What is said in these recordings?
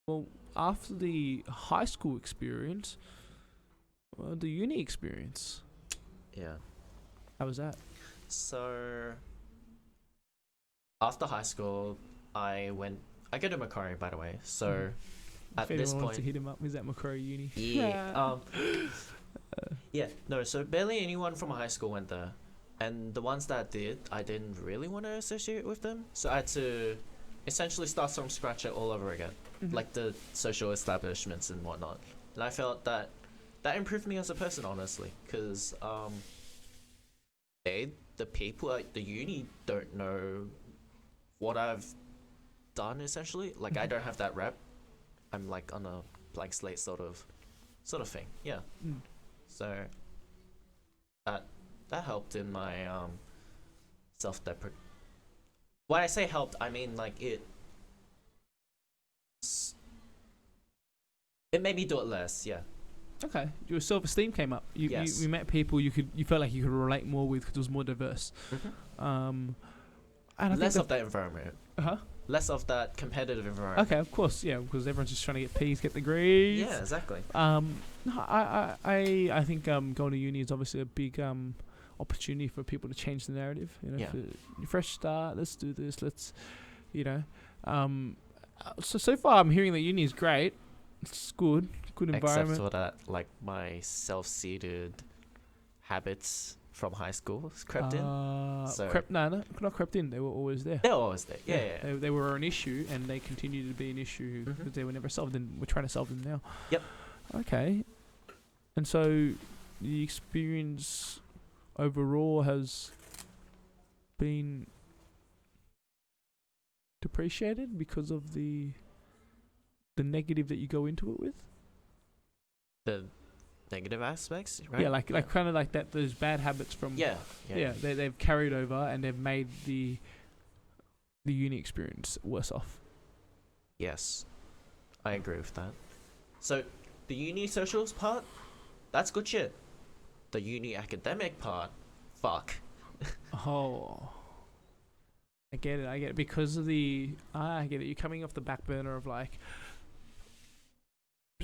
Well, after the high school experience, the uni experience. Yeah. How was that? So after high school, I went. I go to Macquarie, by the way. So If at this anyone wants to point, hit him up, he's at Macquarie Uni. yeah. Yeah. No. So barely anyone from high school went there, and the ones that did, I didn't really want to associate with them. So I had to essentially start from scratch all over again, Mhm. like the social establishments and whatnot. And I felt that that improved me as a person, honestly, because the people at the uni don't know what I've done essentially. Like I Mhm. don't have that rep. I'm like on a blank slate sort of thing. Yeah. Mm. So that that helped in my self deprecate. When I say helped, I mean like it made me do it less. Yeah. Okay, your self-esteem came up. Yes. You met people you felt like you could relate more with because it was more diverse. Hmm. Um, and I Less think of that environment. huh. Less of that competitive environment. Okay, of course, yeah, because everyone's just trying to get P's, get degrees. Yeah, exactly. No, I think going to uni is obviously a big opportunity for people to change the narrative. You know, Yeah. for a fresh start. Let's do this. Let's, you know, so far I'm hearing that uni is great. It's good Except environment. for that, like my self-seated habits from high school crept in. So Not crept in. They were always there. they're always there. Yeah. They were an issue, and they continue to be an issue Mhm. because they were never solved, and we're trying to solve them now. Yep. Okay. And so the experience overall has been depreciated because of the negative that you go into it with. The negative aspects, right? Yeah, like kind of like that. Those bad habits from Yeah. they've carried over and they've made the uni experience worse off. Yes, I agree with that. So the uni socials part, that's good shit. The uni academic part, fuck. Oh, I get it. I get it because of I get it. You're coming off the back burner of like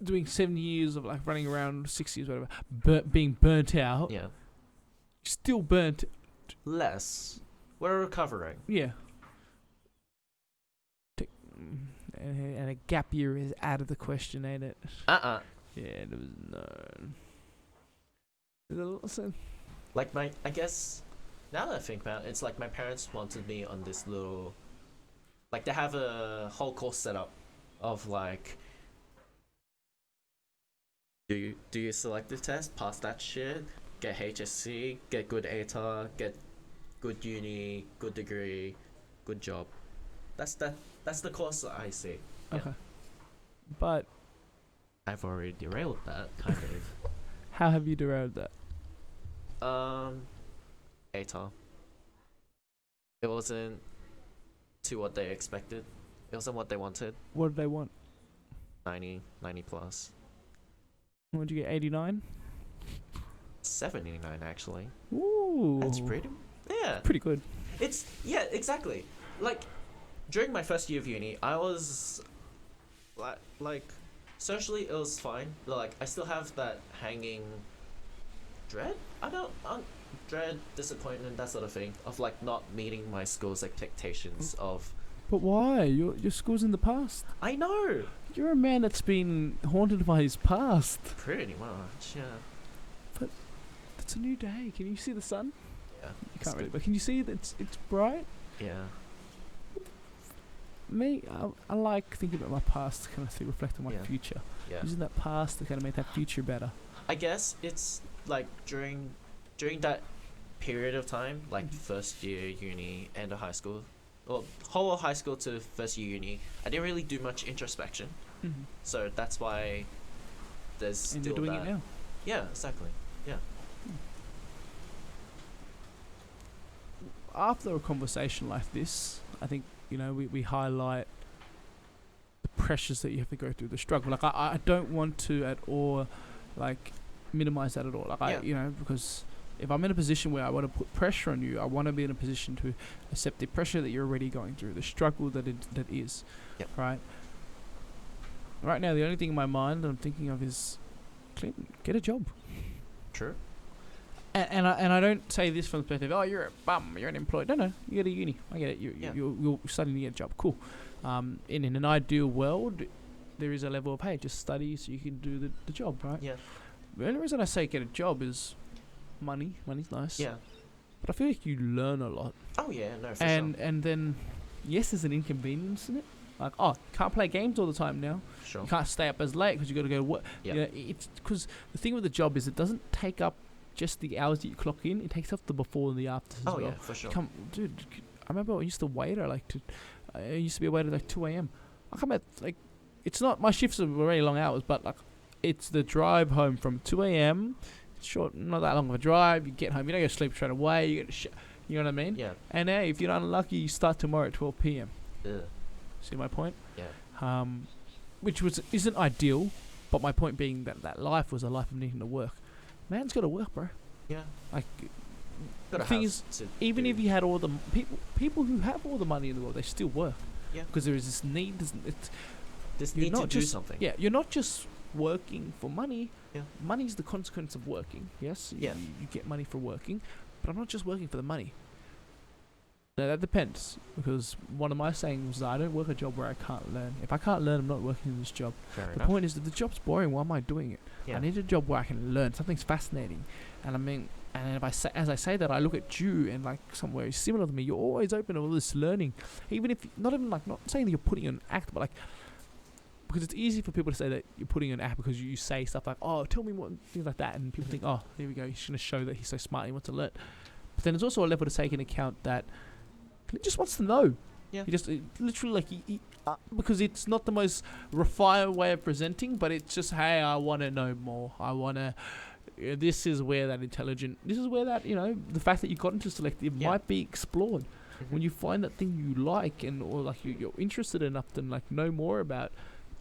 doing 7 years of like running around, 6 years, whatever, being burnt out. Yeah. Still burnt. Less. We're recovering. Yeah. And a gap year is out of the question, ain't it? Yeah, there was no. Like I guess, now that I think about it, it's like my parents wanted me on this little, like they have a whole course set up of like, do your selective test, pass that shit, get HSC, get good ATAR, get good uni, good degree, good job. That's the course that I see. Yeah. Okay. But I've already derailed that kind of. how have you derailed that? ATAR. It wasn't to what they expected. It wasn't what they wanted. What did they want? 90 plus. What did you get? 89. 79 actually. Ooh, That's pretty. Yeah. pretty good. It's yeah, exactly. Like during my first year of uni, I was like socially it was fine. Like I still have that hanging dread. I don't dread, disappointment, that sort of thing of like not meeting my school's expectations of. But why? Your school's in the past. I know. You're a man that's been haunted by his past. Pretty much, yeah. It's a new day. Can you see the sun? Yeah. You can't really, but can you see that it's bright? Yeah. Me, I like thinking about my past to kind of reflect on my Yeah. future. Yeah. Using that past to kind of make that future better. I guess it's like during that period of time, like Mhm. first year uni, end of high school, well, whole of high school to first year uni, I didn't really do much introspection. Mm-hmm. So that's why there's And still you're doing that. it now. Yeah, exactly. Yeah. After a conversation like this, I think, we highlight the pressures that you have to go through, the struggle. Like, I don't want to at all, like, minimize that at all. Like, Yeah. because if I'm in a position where I want to put pressure on you, I want to be in a position to accept the pressure that you're already going through, the struggle that is. Yep. Right? right now the only thing in my mind I'm thinking of is, Clint, get a job. True. And I don't say this from the perspective, oh, you're a bum, you're unemployed. No, you go to uni. I get it. You're studying to get a job. Cool. In an ideal world, there is a level of, hey, just study so you can do the job, right? Yeah. The only reason I say get a job is money. Money's nice. Yeah. But I feel like you learn a lot. Oh yeah, no, for sure. And then, yes, there's an inconvenience in it. Like, oh, can't play games all the time now. Sure. You can't stay up as late because you got to go to work. Yeah. You know, it's because the thing with the job is it doesn't take up just the hours that you clock in. It takes up the before and the after as well. Oh yeah, for sure. Dude, I remember I used to wait. I used to be a waiter like 2 a.m. I come at like, it's not, my shifts are very long hours, but like, it's the drive home from 2 a.m. It's short, not that long of a drive. You get home, you don't go to sleep straight away. You get you know what I mean? Yeah. And hey, if you're unlucky, you start tomorrow at 12 p.m. Ugh. See my point? Yeah. Which isn't ideal, but my point being that life was a life of needing to work. Man's got to work, bro. Yeah. Like, the thing is, even if you had all the people who have all the money in the world, they still work. Yeah. Because there is this need. This need to do something. Yeah, you're not just working for money. Yeah. Money's the consequence of working. Yes. Yeah. You get money for working, but I'm not just working for the money. Now, that depends, because one of my sayings is I don't work a job where I can't learn. If I can't learn, I'm not working in this job. Fair The enough. point is that the job's boring. Why am I doing it? Yeah. I need a job where I can learn. Something's fascinating. And I mean, and if as I say that, I look at you and like somewhere similar to me. You're always open to all this learning, even if not saying that you're putting on an act, but like, because it's easy for people to say that you're putting on an act because you say stuff like, oh, tell me what, things like that, and people think, oh, here we go, he's going to show that he's so smart, he wants to learn. But then there's also a level to take into account that he just wants to know. Yeah. He just literally like because it's not the most refined way of presenting, but it's just, hey, I want to know more. I want to. This is where that the fact that you got into selective might be explored. Mm-hmm. When you find that thing you like or like you're interested enough to like know more about,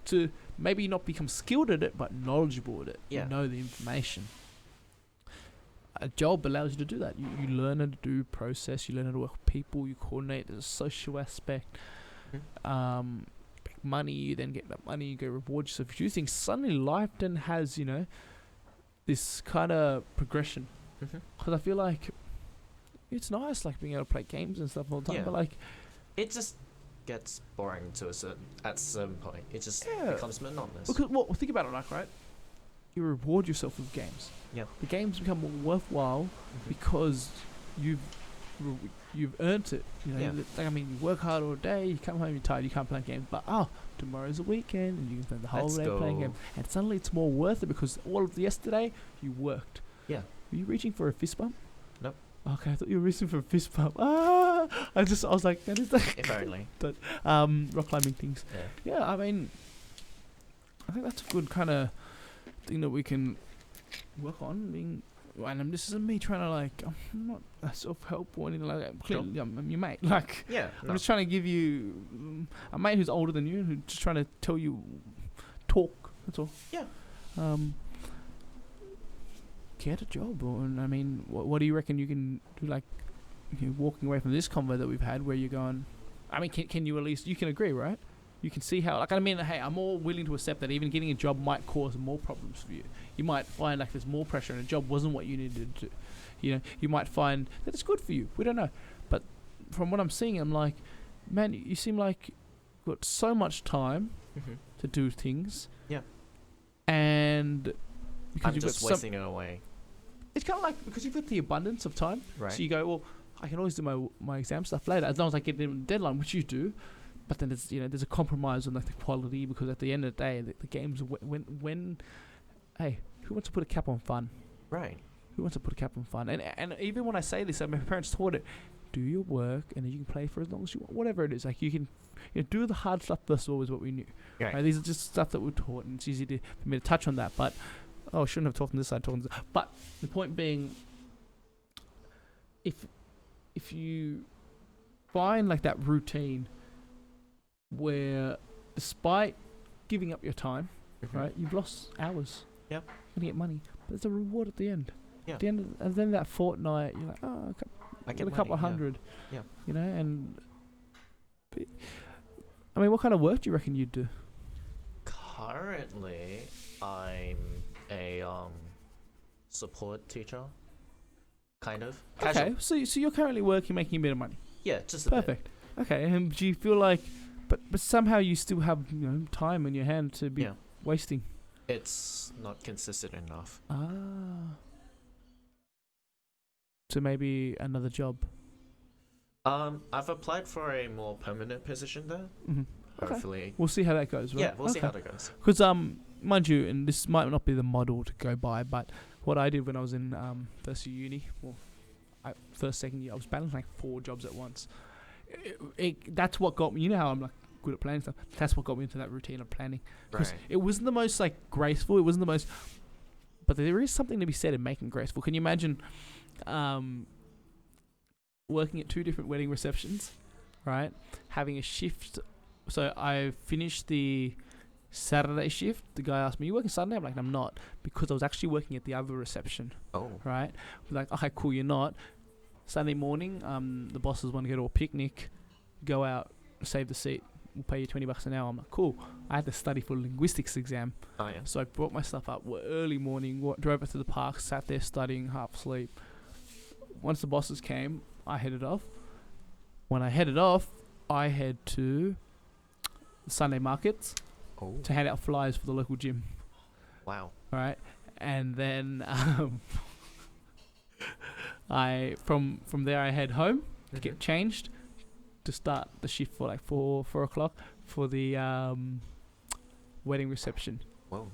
to maybe not become skilled at it but knowledgeable at it. Yeah. You know the information. A job allows you to do that. You learn how to do process. You learn how to work with people. You coordinate. There's a social aspect. Mm-hmm. Make money. You then get that money. You go reward yourself. You do things. Suddenly, life then has this kind of progression. Because I feel like it's nice, like being able to play games and stuff all the time. Yeah. But like, it just gets boring at a certain point. It just becomes monotonous. Because think about it, like, right? You reward yourself with games. Yeah. The games become more worthwhile because you've earned it. You know, like, I mean, you work hard all day, you come home, you're tired, you can't play games, but tomorrow's a weekend and you can spend the whole day playing games, and suddenly it's more worth it because all of yesterday you worked. Yeah. Were you reaching for a fist bump? Nope. Okay, I thought you were reaching for a fist bump. I was like, that is like apparently. rock climbing things. Yeah, I mean, I think that's a good kind of thing that we can work on. And this isn't me trying to like, I'm not a self-help or anything like that. Clearly, I'm your mate. Like, I'm just trying to give you a mate who's older than you, who's just trying to tell you, talk. That's all. Yeah. Get a job, and I mean, what do you reckon you can do? Like, walking away from this convo that we've had, where you're going, I mean, can you at least, you can agree, right? You can see how, like, I mean, hey, I'm all willing to accept that even getting a job might cause more problems for you. You might find like there's more pressure and a job wasn't what you needed to do. You might find that it's good for you. We don't know. But from what I'm seeing, I'm like, man, you seem like you've got so much time to do things. Yeah. And because I'm just wasting it away. It's kind of like, because you've got the abundance of time. Right. So you go, well, I can always do my exam stuff later, as long as I get in the deadline, which you do. But then there's a compromise on like the quality, because at the end of the day, the game's when hey, who wants to put a cap on fun? Right. Who wants to put a cap on fun? And even when I say this, my parents taught it: do your work, and then you can play for as long as you want, whatever it is. Like, you can do the hard stuff first of all, is what we knew. Right. These are just stuff that we're taught, and it's easy for me to touch on that. But I shouldn't have talked on this side, talking. But the point being, if you find like that routine where, despite giving up your time, right, you've lost hours. Yep. You're gonna get money, but there's a reward at the end. Yeah. At the end of that fortnight, you're like, I get a couple of hundred. Yeah. And I mean, what kind of work do you reckon you'd do? Currently, currently I'm a support teacher, kind of. Casual. Okay, so you're currently working, making a bit of money. Yeah, just a bit. Perfect. Okay, and do you feel like, but somehow you still have time in your hand to be Yeah. wasting? It's not consistent enough. Ah. So maybe another job. I've applied for a more permanent position there. Mm-hmm. Okay. Hopefully. We'll see how that goes, right? Yeah, we'll see how that goes. Because mind you, and this might not be the model to go by, but what I did when I was in first year uni, second year, I was balancing like 4 jobs at once. That's what got me. You know how I'm like good at planning stuff. That's what got me into that routine of planning. Because Right. it wasn't the most like graceful. It wasn't the most, but there is something to be said in making graceful. Can you imagine, working at 2 different wedding receptions, right? Having a shift. So I finished the Saturday shift. The guy asked me, "You working Sunday?" I'm like, "I'm not," because I was actually working at the other reception. Oh. Right? Like, okay, cool, you're not. Sunday morning, the bosses want to go to a picnic, go out, save the seat. We'll pay you $20 an hour. I'm like, cool. I had to study for a linguistics exam, Oh yeah. so I brought my stuff up early morning, drove up to the park, sat there studying, half asleep. Once the bosses came, I headed off. When I headed off, I head to the Sunday markets Oh. to hand out flyers for the local gym. Wow. Right, and then I from there I head home to get changed to start the shift for like 4 o'clock for the wedding reception. Whoa.